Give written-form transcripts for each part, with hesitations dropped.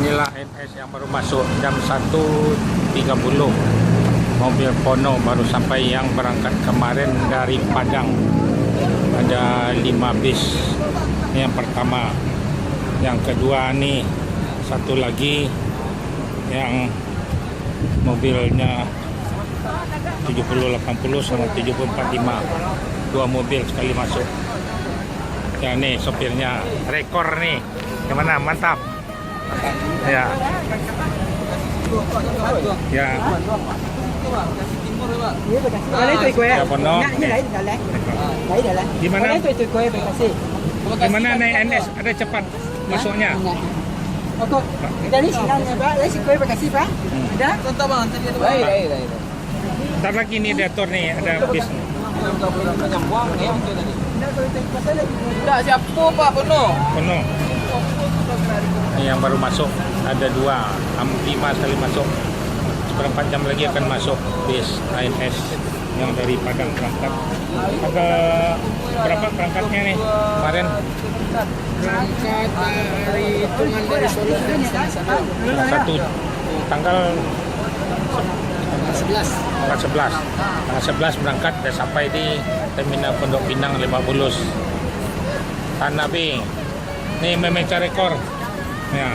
Inilah NS yang baru masuk jam 1.30. Mobil Pono baru sampai yang berangkat kemarin dari Padang. Ada 5 bis. Ini yang pertama. Yang kedua nih satu lagi yang mobilnya 7080 sama 7045. 2 mobil sekali masuk. Ya nih sopirnya rekor nih. Gimana? Mantap. Ya. Ya. Ya Pono. Gimana? Gimana naik NS? Ada cepat masuknya? Jadi sinyalnya Pak, lấy kue bekasi Pak. Ada? Contoh bang, tadi itu. Ntar lagi nih diatur nih, ada bis. Tidak siapa Pak penuh. Penuh. Ini yang baru masuk, ada 2, 5 sekali masuk. Seperempat jam lagi akan masuk bis ANS yang dari Padang berangkat. Ada berapa berangkatnya nih kemarin? Berangkat dari hitungan dari Solo dan sana. Satu tanggal 11. Tanggal 11 berangkat dan sampai di Terminal Pondok Pinang Lebak Bulus. Tanah B. Nih memecah rekor. Ya.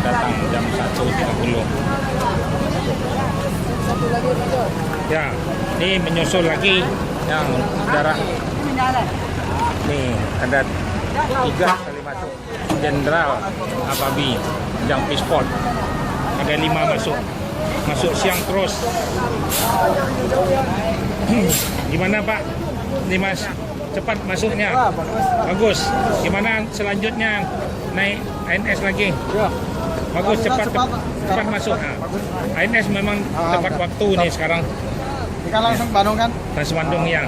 Datang jam 1.30. Ya, ini menyusul lagi yang darah. Nih ada 3 kali masuk. Jenderal Ababi, Jampi Sport. Ada 5 masuk. Masuk siang terus. Gimana Pak? Ini Mas, cepat masuknya. Bagus. Gimana selanjutnya naik ANS lagi? Bagus, cepat masuk. Nah, ANS memang tepat waktu nih sekarang. Kan langsung Bandung kan? Trans Bandung ya.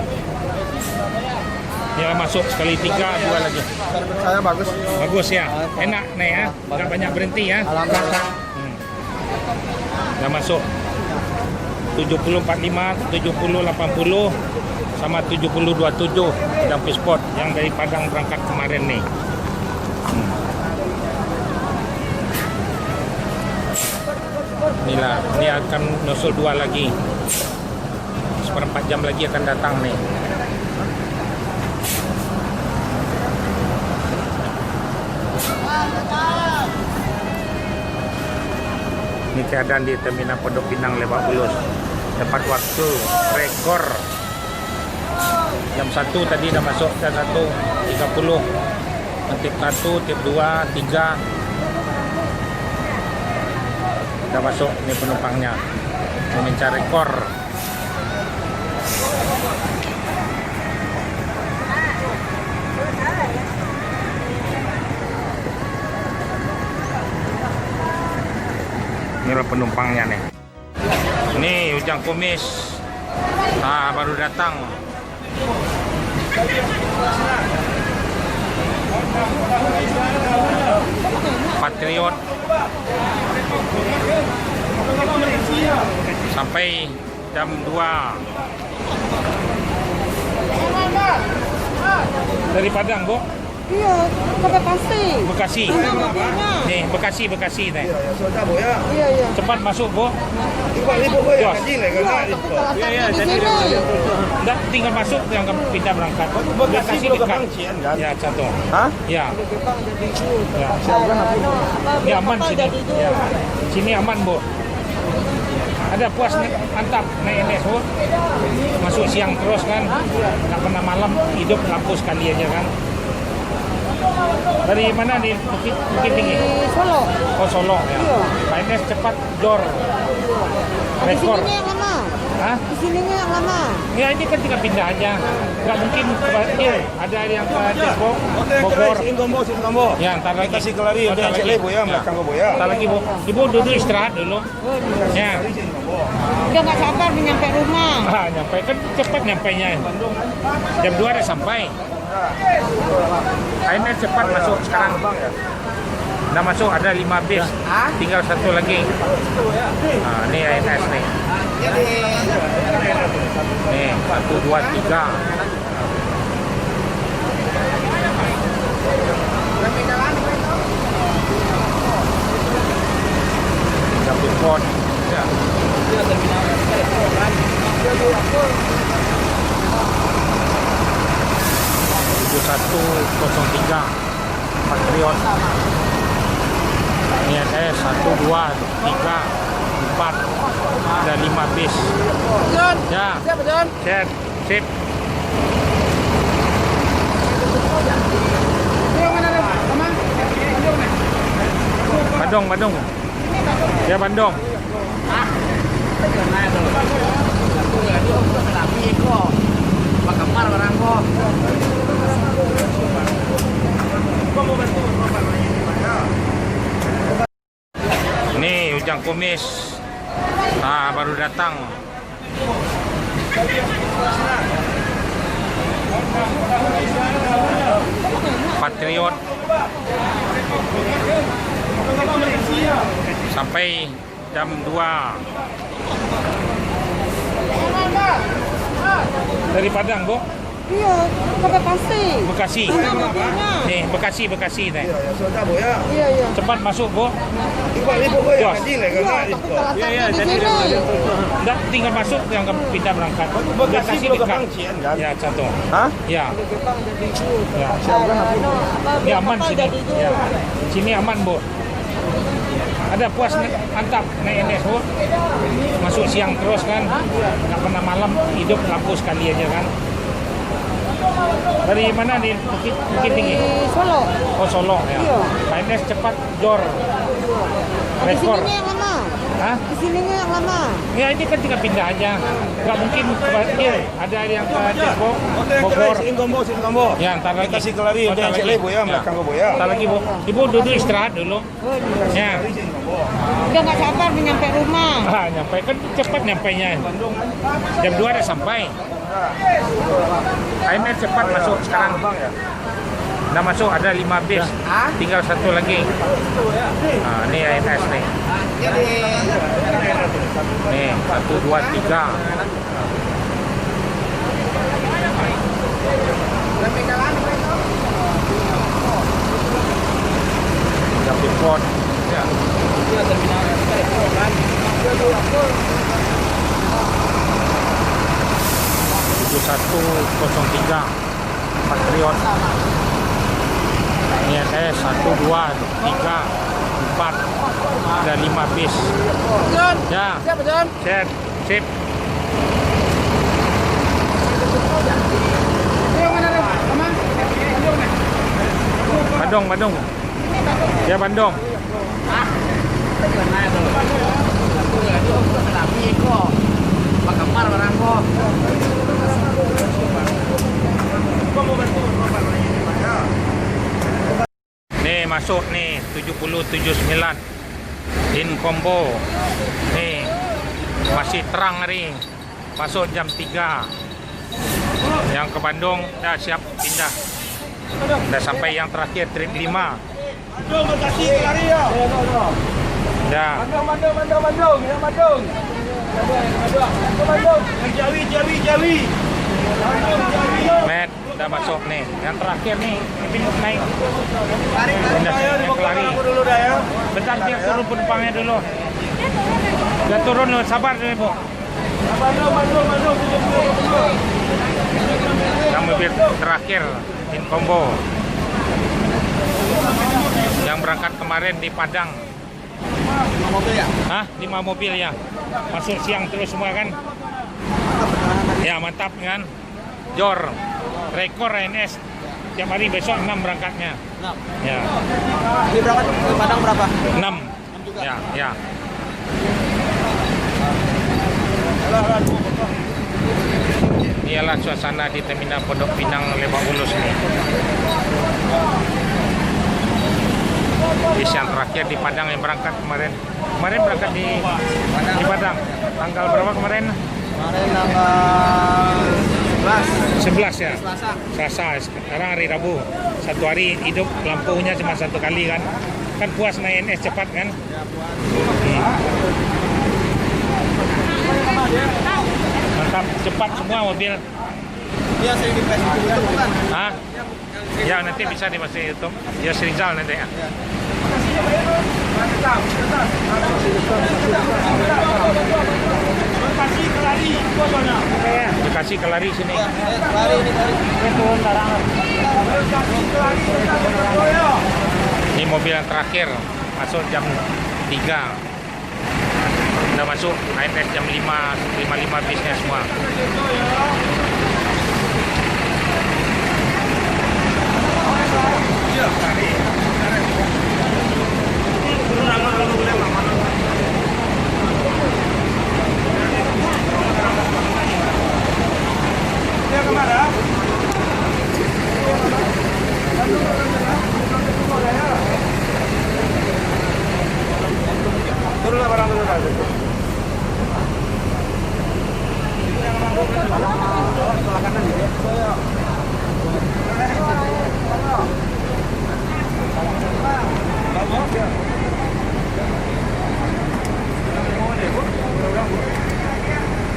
Ya masuk sekali 3, 2 lagi. Saya bagus. Bagus ya. Enak nih ya. Nggak banyak berhenti ya. Alhamdulillah. Udah masuk 7045, 7080 sama 7027 Jampi Sport yang dari Padang berangkat kemarin nih. Inilah, ini akan nyusul 2 lagi. Seperempat jam lagi akan datang nih. Ini keadaan di Terminal Pondok Pinang Lebak Bulus. Tepat waktu rekor. Jam 1 tadi dah masuk, jam 1.30. Tip 1, tip 2, 3. Dah masuk ini penumpangnya. Memecah rekor. Inilah penumpangnya nih. Ini Ujang Kumis. Ah, baru datang. Patriot. Sampai jam 2. Dari Padang, Bu? Iya, ke Bekasi. Bekasi. Nih, Bekasi nih. Iya, iya. Cepat masuk, Bu. Jos. Iya, jadi Nggak, tinggal masuk yang pindah berangkat. Bekasi dekat. Ya, satu. Hah? Ya. Ya. Ini aman sini. Ya. Sini aman, Bu. Ada puas mantap naik NS, Bu. Masuk siang terus kan. Nggak pernah malam, hidup lampu sekali aja kan. Dari mana di Bukit Tinggi? di Solo. Oh, Solo ya. Iya. NS cepat jor. Di Rekor. sininya yang lama. Hah? Di sininya yang lama. Ya ini kan tinggal pindah aja. Nggak mungkin ada yang ke Depok, Bogor. Ya, ntar lagi. Kasih kelari udah cek Bu ya, belakang Bu ya. Ntar lagi Bu. Ibu dulu istirahat dulu. Ya. Udah nggak sabar nyampe rumah. Ah, nyampe kan cepat nyampainya. Jam 2 udah sampai. ANS cepat masuk sekarang. Udah masuk, ada 5 bis. Tinggal 1 lagi. Nah, ini ANS nih. Nih, 1, 2, 3. Jambul pon. Ya. 7103 Patriot. INS 1, 2, 3, 4. Ada 5 bis. John, Ya, siapa John? set, sip. Yang mana nih? Sama? Bandung, Bandung. Ya, Bandung. Nih, Ujang Kumis. Nah, baru datang. Patriot. Sampai jam 2. Dari Padang, Bu? Iya, ke Bekasi. Bekasi. Tengah mobilnya. Nih, Bekasi nih. Ya, sudah boya. Iya, iya. Cepat masuk, Bu. Ibu boya Jos. kecil lah kan? Iya, tapi kalau di sini. Nggak, tinggal masuk yang pindah berangkat. Bekasi belum ke dekat. Bangcian kan? Ya, satu. Hah? Ya. Ya. Ini aman sini. Ya. Sini aman, Bu. Ada puas mantap naik NS, Bu. Masuk siang terus kan. Nggak pernah malam, hidup lampu sekali aja kan. Dari mana di Bukit Tinggi? Di Solo. Oh, Solo ya. Iya. NS cepat jor. Di Rekor. sininya yang lama. Hah? Di sininya yang lama. Ya ini kan tinggal pindah aja. Nggak mungkin kebakir. Ada yang ke Depok, Bogor. Sin Kombo. Ya, ntar lagi. Kasih kelari, Oh, udah ntar cek lagi. boya, belakang ke boya. Ntar lagi, Bu. Ibu duduk istirahat dulu. Ya. Udah nggak sabar mau nyampe rumah. Ah, nyampe kan cepat nyampainya. Jam 2 udah sampai. IMF cepat masuk sekarang. Udah masuk, ada 5 bis. Tinggal satu lagi. Nah, ini IMS nih. Nih, 1, 2, 3. Jambul pon. Ya. 7103 Patriot. INS 1, 2, 3, 4. Ada 5 bis. John, Ya, siapa John? set, sip. Yang mana nih? Sama? Bandung, Bandung. Ya, Bandung. Nih masuk nih 7079 in combo. Nih masih terang hari. Masuk jam 3. Yang ke Bandung dah siap pindah. Udah sampai yang terakhir trip 5. Jom Bekasi kelari ya. Dah. Bandung. Ya Bandung. Bandung. Jawi. Met udah masuk nih. Yang terakhir nih naik. Tarik saya di Yang kelari. dulu dah ya. Bentar dia turun penumpangnya dulu. Udah turun loh, sabar dulu, Bu. Bandung. Yang mobil terakhir in combo. Yang berangkat kemarin di Padang. 5 mobil ya? Hah? 5 mobil ya. Masuk siang terus semua kan? Ya, mantap kan? Jor. Rekor NS. Tiap hari besok 6 berangkatnya. 6. Ya, Ini berangkat ke Padang berapa? 6. Ya, ya. Inilah suasana di Terminal Pondok Pinang Lebak Bulus nih. Bis yang terakhir di Padang yang berangkat kemarin. Kemarin berangkat di Padang. Tanggal berapa kemarin? Kemarin tanggal 11 ya. Selasa. Selasa. Sekarang hari Rabu. Satu hari hidup lampunya cuma satu kali kan. Kan puas naik NS cepat kan? Ya, puas. Mantap, cepat semua mobil. Ini yang sering dikasih itu bukan? Hah? Ya nanti bisa dimasukin YouTube. Ya Rizal nanti ya. Kasih kelari, bagaimana? Dikasih kelari sini. Lari ini lari. Ini mobil yang terakhir masuk jam 3. Udah masuk INS jam 5.55 bisnya semua. Iya.